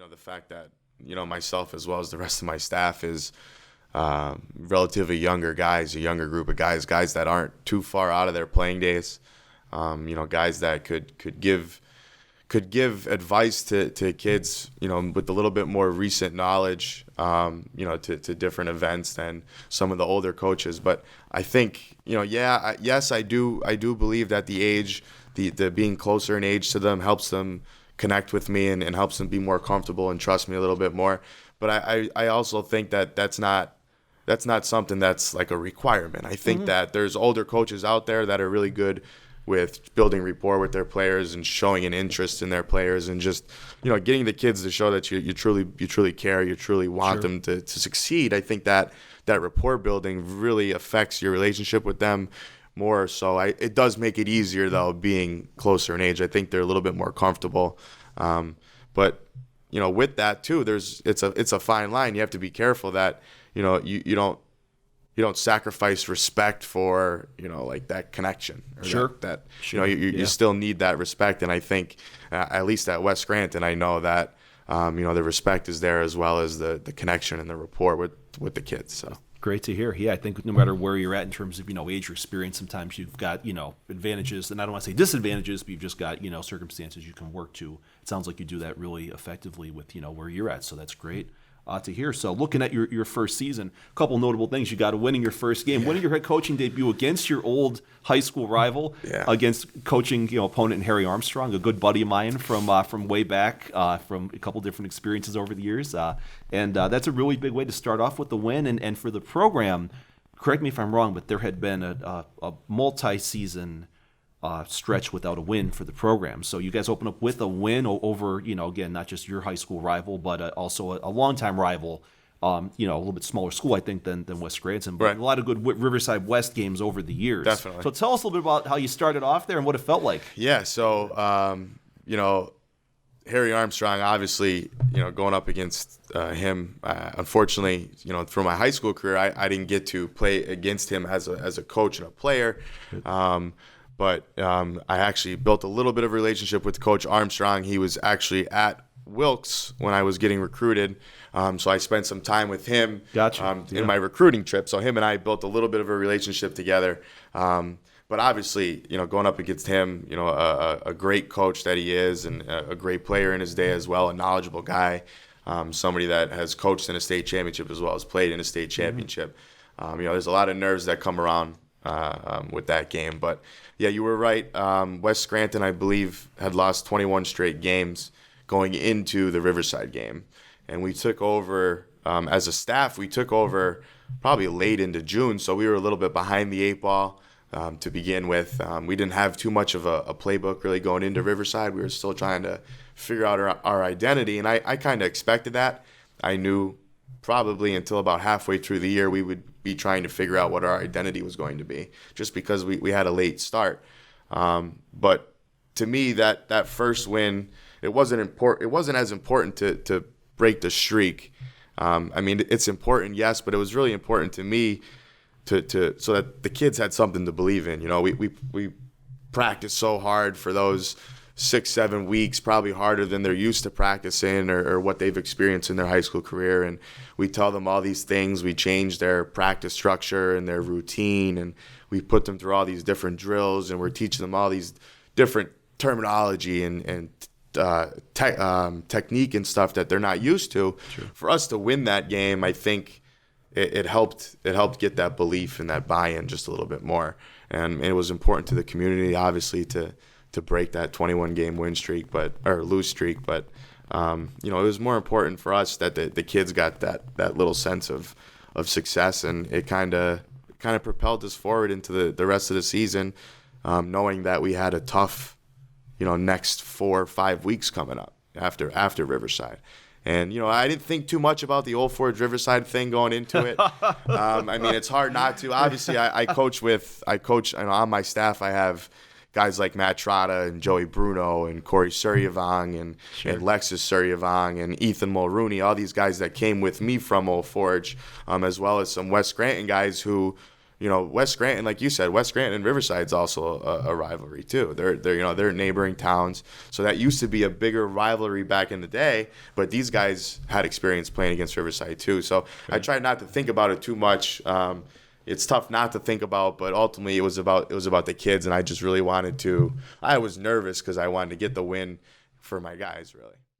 the fact that, myself as well as the rest of my staff is relatively younger guys, a younger group of guys that aren't too far out of their playing days, guys that could give advice to kids, with a little bit more recent knowledge, to different events than some of the older coaches. But I think, yes, I do believe that the age, the being closer in age to them helps them connect with me and helps them be more comfortable and trust me a little bit more. But I also think that that's not something that's like a requirement. I think that there's older coaches out there that are really good with building rapport with their players and showing an interest in their players and just, getting the kids to show that you truly care, you truly want them to succeed. I think that rapport building really affects your relationship with them more. So it does make it easier, though, being closer in age. I think they're a little bit more comfortable. But with that too, it's a fine line. You have to be careful that you don't sacrifice respect for, like that connection. Or you still need that respect. And I think, at least at West Scranton, I know that, the respect is there as well as the connection and the rapport with the kids. So. Great to hear. Yeah, I think no matter where you're at in terms of, age or experience, sometimes you've got, advantages, and I don't want to say disadvantages, but you've just got, circumstances you can work to. It sounds like you do that really effectively with, where you're at. So that's great to hear. So looking at your first season, a couple notable things. You got a winning your first game, winning your head coaching debut against your old high school rival, against coaching opponent Harry Armstrong, a good buddy of mine from way back, from a couple different experiences over the years. And that's a really big way to start off with the win. And for the program, correct me if I'm wrong, but there had been a multi-season stretch without a win for the program. So you guys open up with a win over, again, not just your high school rival, but also a longtime rival, a little bit smaller school, I think, than West Scranton. But a lot of good Riverside West games over the years. Definitely. So tell us a little bit about how you started off there and what it felt like. Yeah, so, Harry Armstrong, obviously, going up against him, unfortunately, through my high school career, I didn't get to play against him as a coach and a player. But I actually built a little bit of a relationship with Coach Armstrong. He was actually at Wilkes when I was getting recruited. So I spent some time with him in my recruiting trip. So him and I built a little bit of a relationship together. But obviously, going up against him, a great coach that he is and a great player in his day as well, a knowledgeable guy, somebody that has coached in a state championship as well as played in a state championship. There's a lot of nerves that come around with that game. But, yeah, you were right. West Scranton, I believe, had lost 21 straight games going into the Riverside game. And we took over, as a staff, probably late into June, so we were a little bit behind the eight ball to begin with. We didn't have too much of a playbook really going into Riverside. We were still trying to figure out our identity, and I kind of expected that. I knew probably until about halfway through the year we would be trying to figure out what our identity was going to be, just because we had a late start. But to me, that first win, it wasn't as important to break the streak. It's important, yes, but it was really important to me to so that the kids had something to believe in. We practiced so hard for those 6-7 weeks, probably harder than they're used to practicing or what they've experienced in their high school career. And we tell them all these things. We change their practice structure and their routine, and we put them through all these different drills, and we're teaching them all these different terminology and technique and stuff that they're not used to. Sure. For us to win that game, I think it helped get that belief and that buy-in just a little bit more. And it was important to the community, obviously, to break that 21-game lose streak. But it was more important for us that the kids got that little sense of success, and it kind of propelled us forward into the rest of the season, knowing that we had a tough, next 4 or 5 weeks coming up after Riverside. And, I didn't think too much about the Old Forge Riverside thing going into it. It's hard not to. Obviously, I coach, on my staff, I have guys like Matt Trotta and Joey Bruno and Corey Suryavong and Lexus Suryavong and Ethan Mulrooney, all these guys that came with me from Old Forge, as well as some West Scranton guys who, West Scranton, like you said, West Scranton and Riverside's also a rivalry too. They're neighboring towns, so that used to be a bigger rivalry back in the day. But these guys had experience playing against Riverside too, so I tried not to think about it too much. It's tough not to think about, but ultimately it was about the kids, and I just really wanted to. I was nervous because I wanted to get the win for my guys, really.